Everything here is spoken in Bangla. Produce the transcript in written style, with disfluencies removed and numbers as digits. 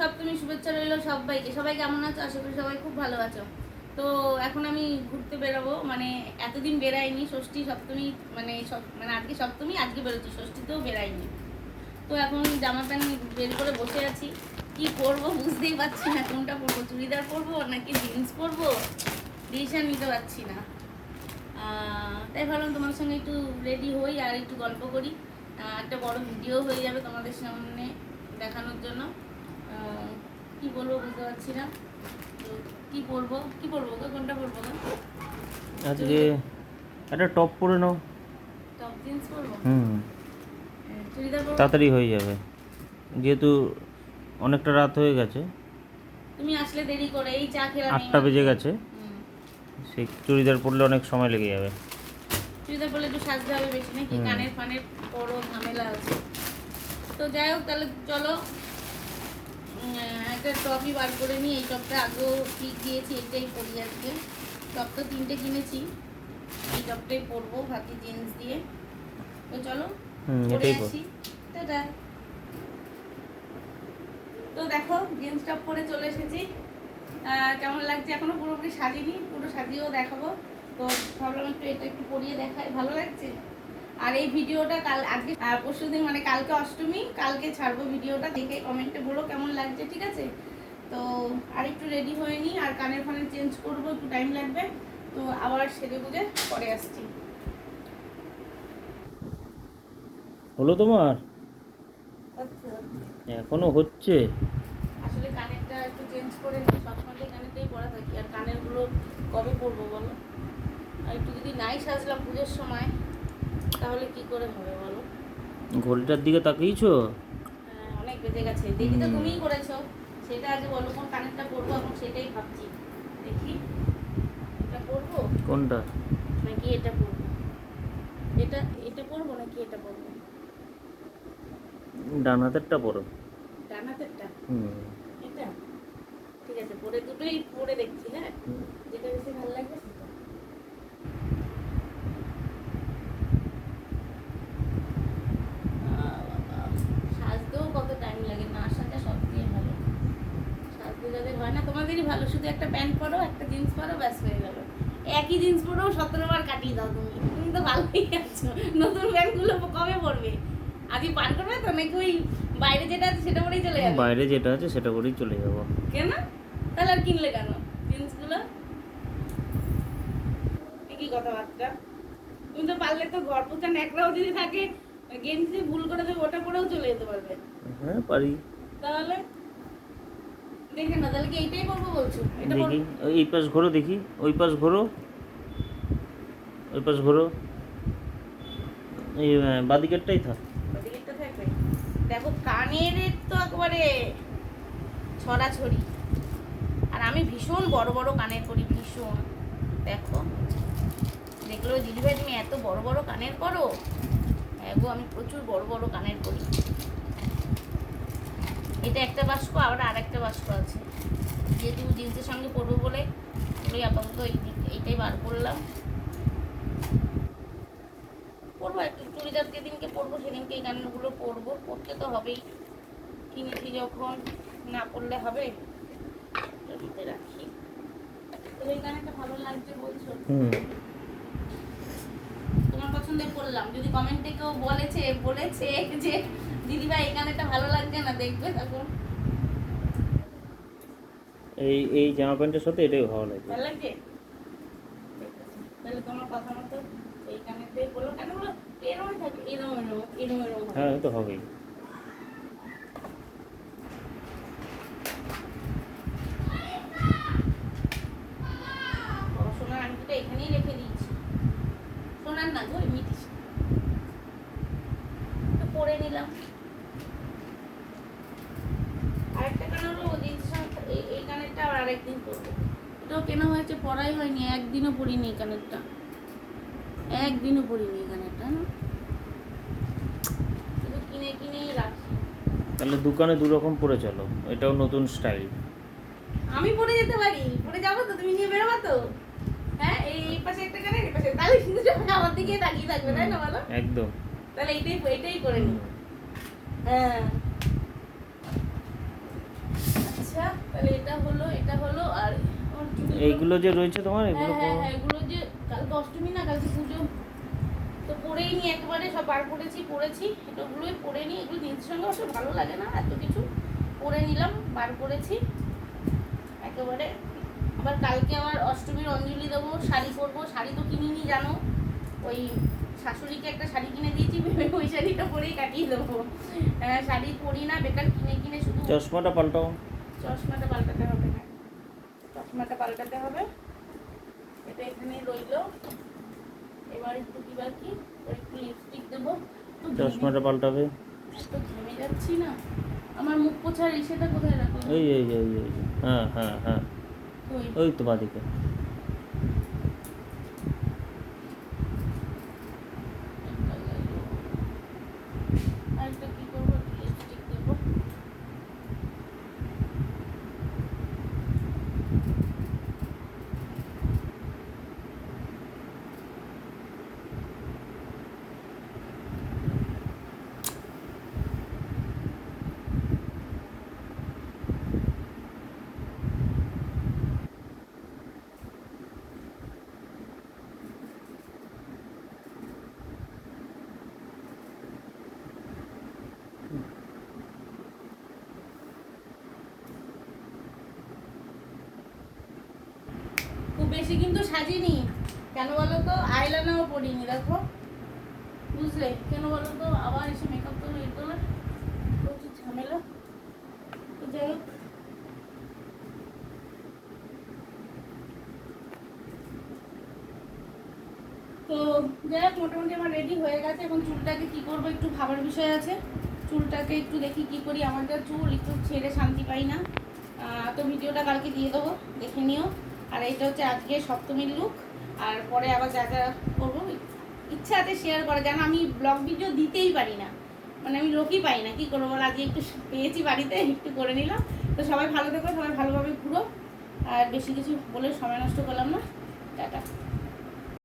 সপ্তমী শুভেচ্ছা রইল সবাইকে। সবাই কেমন আছো? আশা করি সবাই খুব ভালো আছো। তো এখন আমি ঘুরতে বেরোবো, মানে এতদিন বেরাইনি, ষষ্ঠী সপ্তমী মানে আজকে সপ্তমী, আজকে বেরোচ্ছি, ষষ্ঠীতেও বেরাইনি। তো এখন জামা প্যান্ট বের করে বসে আছি, কি পরবো বুঝতেই পারছি না, কোনটা পরবো, চুড়িদার পরবো নাকি জিন্স পরবো, ডিসিশন নিতে পারছি না। তাই ভাবলাম তোমার সঙ্গে একটু রেডি হই আর একটু গল্প করি, একটা বড় ভিডিও হয়ে যাবে তোমাদের সামনে দেখানোর জন্য। কি বলবো বুঝতে পারছি না, কি পরবো গো, কোনটা পরবো গো? আজকে একটা টপ পরে নাও। টপ জিন্স পরবো? চুড়িদার পরবো? তাড়াতাড়ি হয়ে যাবে, যেহেতু অনেকটা রাত হয়ে গেছে। তুমি আসলে দেরি করে, এই চা খেলাম, 8টা বেজে গেছে। সেই চুড়িদার পরলে অনেক সময় লেগে যাবে। চুড়িদার পরলে একটু সাজতে হবে বেশি নাকি, কানের ফানের বড় ঝামেলা আছে। তো যাই হোক, তাহলে চলো একটা টপই বার করে নিই। এই টপটা আগেও ঠিক দিয়েছি, এইটাই পরি আজকে। টপ তো 3টে কিনেছি, এই টপটাই পরবো ভাবছি জিন্স দিয়ে। তো চলো পরে আসি। টাটা। তো দেখো জিন্স টপ পরে চলে এসেছি, কেমন লাগছে এখনো পুরোপুরি সাজিনি, পুরো সাজিয়েও দেখাবো। তো ভাবলাম এটা একটু পরিয়ে দেখাই, ভালো লাগছে। আর এই ভিডিওটা আজকে পরশু দিন মানে কালকে অষ্টমী, কালকে ছাড়বো ভিডিওটা, দেখে কমেন্টে বলো কেমন লাগছে, ঠিক আছে? তো আর একটু রেডি হয়ে নিই, আর কানের ফানের চেঞ্জ করবো, একটু টাইম লাগবে। তো আবার সেরে বুঝে পরে আসছি। হলো তোমার? আচ্ছা, এখনো হচ্ছে? আসলে কানেরটা একটু চেঞ্জ করে নিই, সবসময় কানেরটাই পরা থাকি, আর কানেরগুলো কবে পরবো বলো? আর একটু যদি নাই সাজলাম পুজোর সময়, তাহলে কি করে হবে বলো? ঘড়িটার দিকে তাকিয়েছো? অনেক বেজে গেছে, দেখি তো তুমিই করেছো, সেটা আগে বলো কোন কানেরটা পরবো, এখন সেটাই ভাবছি। দেখি এটা পরবো কোনটা? নাকি এটা পরবো, এটা এটা পরবো নাকি এটা পরবো? ডান হাতেরটা পরো। ডান হাতেরটা? এটা ঠিক আছে, পরে দুটোই পরে দেখছি। হ্যাঁ, যেটা বেশি ভালো লাগবে সেটা। সাজতেও কত টাইম লাগে, না সাজা সব দিয়ে ভালো। সাজতে যাদের হয় না, তোমাদেরই ভালো, শুধু একটা প্যান্ট পরো, একটা জিন্স পরো, ব্যাস হয়ে গেল। একই জিন্স পরেও 17 বার কাটিয়ে দাও তুমি, তুমি তো ভালোই আছো। নতুন প্যান্টগুলো কবে পরবে? আজই পার করবে তো, নাকি ওই বাইরে যেটা আছে সেটা পরেই চলে যাবে? বাইরে যেটা আছে সেটা করেই চলে যাবো। কেন তাহলে আর কিনলে কেন জিন্সগুলো? কি কথাবার্তা, তুমি তো পারলে তো গর্ভটা ন্যাকড়াও যদি থাকে, গেঞ্জি ভুল করে দেবে, ওটা পরেও চলে যেতে পারবে। হ্যাঁ পারি। তাহলে দেখে না, তাহলে কি এইটাই করবো বলছো? এটা দেখি এই পাশ ঘোরো, দেখি ওই পাশ ঘোরো, ওই পাশ ঘোরো, এই বাদিকেরটাই থাক। দিকটা থাকবে। দেখো কানের তো একেবারে ছড়াছড়ি, আর আমি ভীষণ বড় বড় কানের করি, ভীষণ। দেখো দেখলো দিদিভাই তুমি এত বড় বড় কানের করো? হ্যাঁ গো, আমি প্রচুর বড় বড় কানের করি। এটা একটা বাস্ক, আবার আর একটা বাস্ক আছে, যেহেতু জিন্সের সঙ্গে পরবো বলে ওই আপাতত এইটাই বার করলাম। পরবো একটু চুড়িদার, যেদিনকে পরবো সেদিনকে এই গানগুলো পরবো, পরতে তো হবেই, কিনেছি যখন, না পরলে হবে। দিতে রাখি। তো এই গানটা ভালো লাগছে বলছো, তোমার পছন্দের পরলাম। যদি কমেন্টে কেউ বলেছে যে দিদিভাই এই গানটা ভালো লাগছে না, দেখবে তখন। এই জামা প্যান্টের সাথে এটাই ভালো লাগে। ভালো লাগছে? তাহলে তোমার কথা মতো এই গানেরটাই বলো, কেন বলো এরকমই থাকে, এরকম। হ্যাঁ তো হবেই। সোনার আংটিটা এখানেই রেখে দিয়েছি, সোনার না গো, মিটিস তো পরে নিলাম। আরেকটা কান হলো এই কানেরটা আবার আরেকদিন পরবো, এটাও কেনা হয়েছে, পরাই হয়নি, একদিনও পরিনি এই কানেরটা, একদিনও পরিনি এই কানেরটা, শুধু কিনেই রাখি। তাহলে দোকানে দুরকম পরে চলো, এটাও নতুন স্টাইল। আমি পরে যেতে পারি, পরে যাবো তো, তুমি নিয়ে বেরোবা তো? হ্যাঁ, এই পাশে একটা কানের, এই পাশে, তাহলে কিন্তু আমার দিকে তাকিয়ে থাকবে, তাই না বলো? একদম। তাহলে এটাই করে নি। হ্যাঁ তাহলে এটা হলো আর আমার চুড়িগুলো- এইগুলো যে রয়েছে তোমার হ্যাঁ এগুলো হ্যাঁ হ্যাঁ এগুলো যে কালকে অষ্টমী না, কালকে পুজো, তো পরেই নি একেবারে সব বার পরেছি এগুলোই পরে নি। এগুলো জিনিসের সঙ্গে অত ভালো লাগে না, এত কিছু পরে নিলাম, বার করেছি একেবারে। আবার কালকে আবার অষ্টমীর অঞ্জলি দেবো, শাড়ি পরবো, শাড়ি তো কিনিনি জানো, ওই শাশুড়িকে একটা শাড়ি কিনে দিয়েছি, ভেবে ওই শাড়িটা পরেই কাটিয়ে দেবো। শাড়ি পরি না, বেকার কিনে শুধু চশমাটা পাল্টাও। চশমাটা পাল্টাতে হবে, হ্যাঁ চশমাটা পাল্টাতে হবে। এটা এখানেই রইলো। এবার একটু কি বাকি, একটু লিপস্টিক দেবো। তো চশমাটা পাল্টাবে। তো ঘেমে যাচ্ছি না। আমার মুখ পোছার ইসেটা কোথায় রাখলাম? এই হ্যাঁ হ্যাঁ হ্যাঁ ওই ওই তো বাদিকে। আরেকটা কি করবো, লিপস্টিক দেবো। খুব বেশি কিন্তু সাজিনি, কেন বলো তো, আইলাইনারও পরিনি দেখো, বুঝলে কেন বলো তো, আবার এসে মেকআপ করলে এই করলে প্রচুর ঝামেলা। তো যাই হোক, তো যাই হোক মোটামুটি আমার রেডি হয়ে গেছে। এখন চুলটাকে কি করবো একটু ভাবার বিষয় আছে, চুলটাকে একটু দেখি কি করি। আমার যা চুল একটু ছেড়ে শান্তি পাই না। তো ভিডিওটা কালকে দিয়ে দেবো, দেখে নিও। আর এইটা হচ্ছে আজকে সপ্তমীর লুক। আর পরে আবার যা যা করবো ইচ্ছা আছে শেয়ার করা, যেন আমি ব্লগ ভিডিও দিতেই পারি না, মানে আমি লোকই পাই না, কি করবো বলো, আজকে একটু পেয়েছি বাড়িতে, একটু করে নিলাম। তো সবাই ভালো থেকো, সবাই ভালোভাবে ঘুরো, আর বেশি কিছু বলে সময় নষ্ট করলাম না, টাটা।